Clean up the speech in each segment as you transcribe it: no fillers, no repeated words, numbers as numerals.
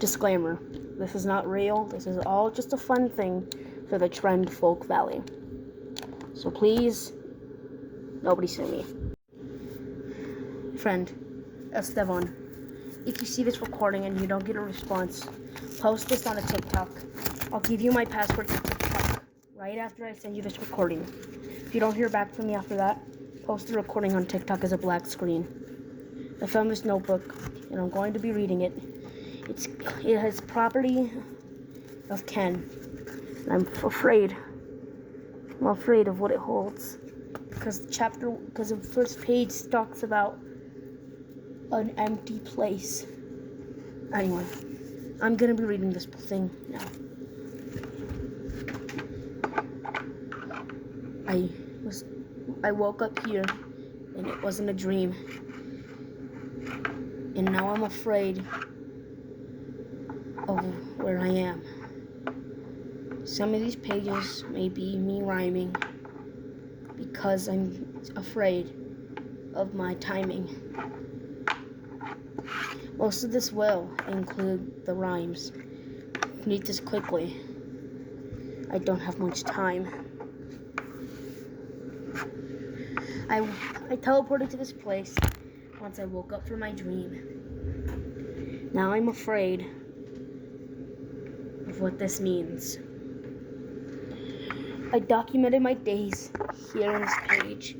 Disclaimer, this is not real. This is all just a fun thing for the Trend Folk Valley. So please, nobody sue me. Friend, Esteban, if you see this recording and you don't get a response, post this on a TikTok. I'll give you my password to TikTok right after I send you this recording. If you don't hear back from me after that, post the recording on TikTok as a black screen. I found this notebook, and I'm going to be reading it. It has property of Ken, and I'm afraid. I'm afraid of what it holds, because the first page talks about an empty place. Anyway, I'm gonna be reading this thing now. I woke up here, and it wasn't a dream. And now I'm afraid of where I am. Some of these pages may be me rhyming because I'm afraid of my timing. Most of this will include the rhymes. Read this quickly. I don't have much time. I teleported to this place once I woke up from my dream. Now I'm afraid of what this means. I documented my days here on this page.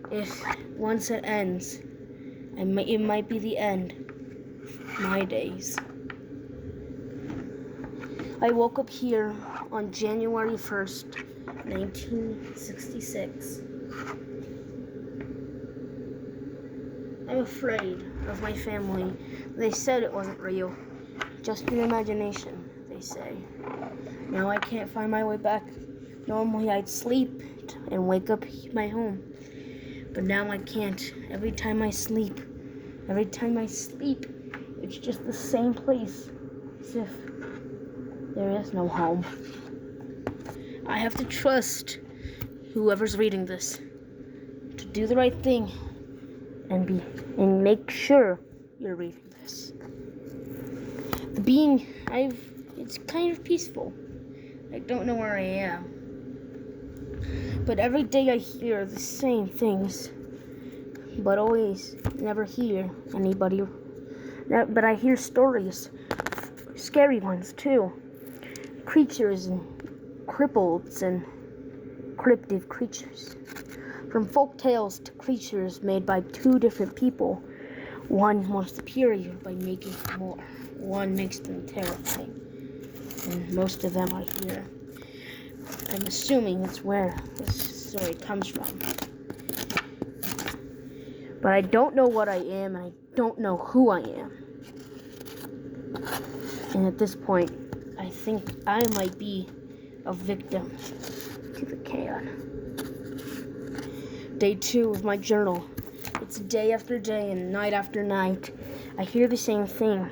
If once it ends, it might be the end of my days. I woke up here on January 1st, 1966. I'm afraid of my family. They said it wasn't real. Just your imagination, they say. Now I can't find my way back. Normally I'd sleep and wake up my home. But now I can't. Every time I sleep, it's just the same place. As if there is no home. I have to trust whoever's reading this to do the right thing and make sure you're reading this. It's kind of peaceful. I don't know where I am. But every day I hear the same things. But always never hear anybody. But I hear stories. Scary ones too. Creatures and cripples and cryptic creatures. From folk tales to creatures made by two different people. One more superior by making more. One makes them terrifying. And most of them are here. I'm assuming it's where this story comes from. But I don't know what I am, and I don't know who I am. And at this point, I think I might be a victim to the can. Day 2 of my journal. It's day after day and night after night. I hear the same thing,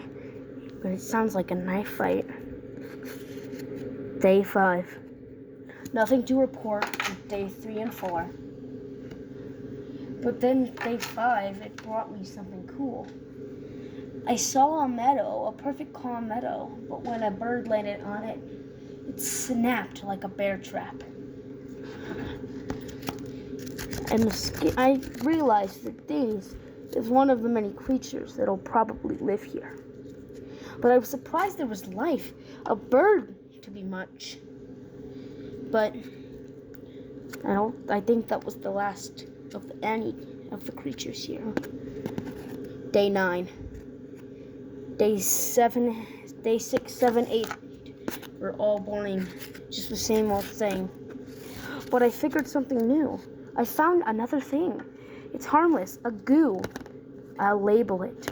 but it sounds like a knife fight. Day 5. Nothing to report with day 3 and 4. But then day 5, it brought me something cool. I saw a meadow, a perfect calm meadow, but when a bird landed on it, it snapped like a bear trap. And I realized that this is one of the many creatures that'll probably live here. But I was surprised there was life, a bird to be much. But I think that was the last of any of the creatures here. Day 9. Day 7, day 6, 7, 8 were all boring, just the same old thing. But I figured something new. I found another thing. It's harmless, a goo. I'll label it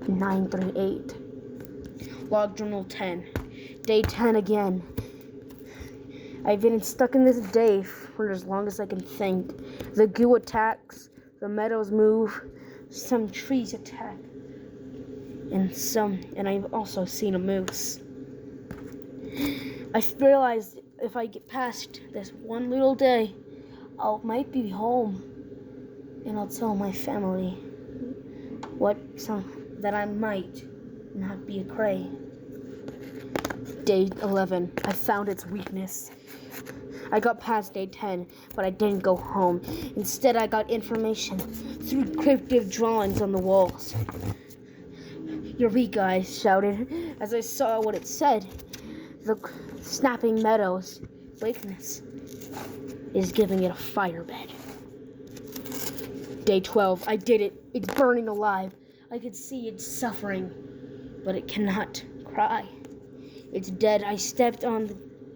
938. Log journal 10. Day 10 again. I've been stuck in this day for as long as I can think. The goo attacks, the meadows move, some trees attack, and I've also seen a moose. I realized if I get past this one little day, I might be home, and I'll tell my family that I might not be a cray. Day 11. I found its weakness. I got past day 10, but I didn't go home. Instead, I got information through cryptic drawings on the walls. Eureka, I shouted as I saw what it said. The snapping meadows weakness is giving it a firebed. Day 12. I did it. It's burning alive. I could see it suffering, but it cannot cry. It's dead. I stepped on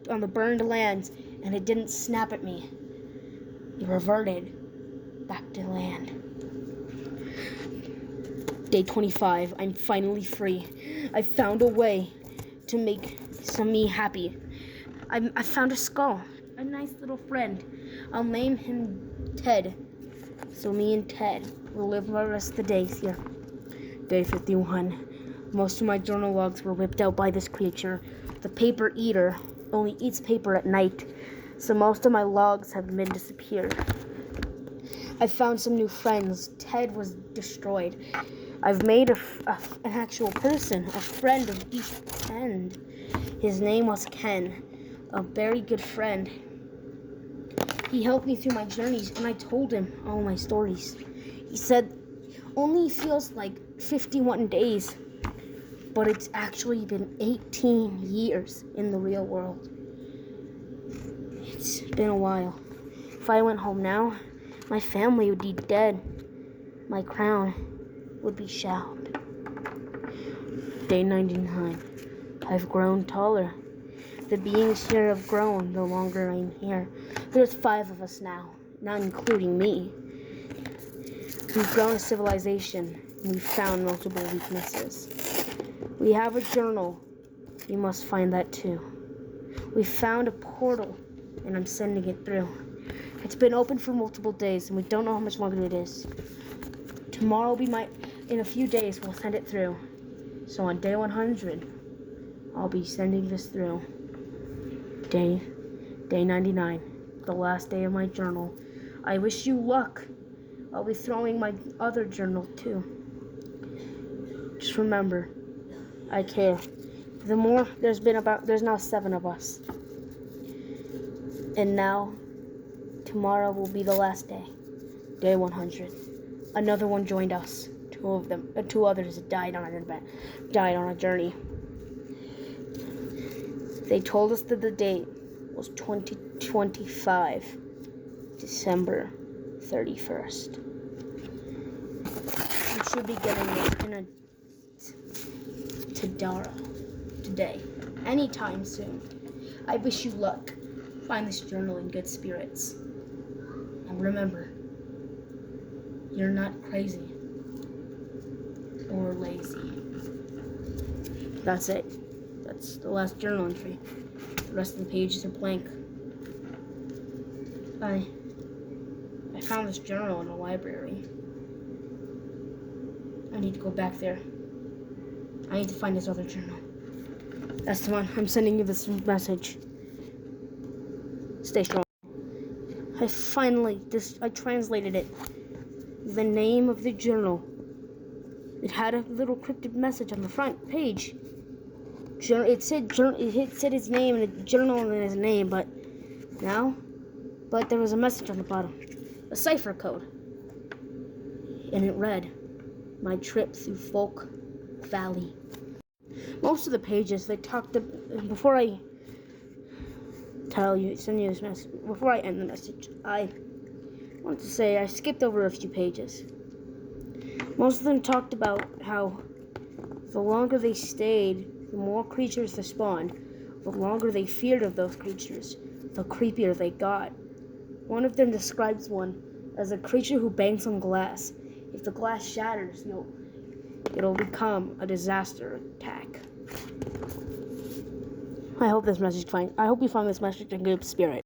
the burned lands, and it didn't snap at me. It reverted back to land. Day 25. I'm finally free. I found a way to make me happy. I found a skull. A nice little friend. I'll name him Ted. So me and Ted will live the rest of the days here. Day 51. Most of my journal logs were ripped out by this creature. The paper eater only eats paper at night, so most of my logs have been disappeared. I found some new friends. Ted was destroyed. I've made an actual person, a friend of each end. His name was Ken, a very good friend. He helped me through my journeys, and I told him all my stories. He said only feels like 51 days, but it's actually been 18 years in the real world. It's been a while. If I went home now, my family would be dead. My crown would be shrouded. Day 99. I've grown taller. The beings here have grown the longer I'm here. There's 5 of us now, not including me. We've grown a civilization, and we've found multiple weaknesses. We have a journal. You must find that too. We found a portal, and I'm sending it through. It's been open for multiple days, and we don't know how much longer it is. Tomorrow in a few days, we'll send it through. So on day 100, I'll be sending this through. Day 99, the last day of my journal. I wish you luck. I'll be throwing my other journal too. Just remember, I care. There's now 7 of us. And now, tomorrow will be the last day. Day 100. Another one joined us. 2 others died on a journey. They told us that the date was 2025, December 31st. We should be getting it today, anytime soon. I wish you luck. Find this journal in good spirits. And remember, you're not crazy or lazy. That's it. That's the last journal entry. The rest of the pages are blank. I found this journal in the library. I need to go back there. I need to find this other journal. That's the one. I'm sending you this message. Stay strong. I translated it. The name of the journal. It had a little cryptic message on the front page. It said his name and a journal and his name, but there was a message on the bottom, a cipher code, and it read, "My trip through Folk Valley." Most of the pages before I send you this message, before I end the message, I want to say I skipped over a few pages. Most of them talked about how the longer they stayed, the more creatures that spawned. The longer they feared of those creatures, the creepier they got. One of them describes one as a creature who bangs on glass. If the glass shatters, it'll become a disaster attack. I hope you found this message in good spirit.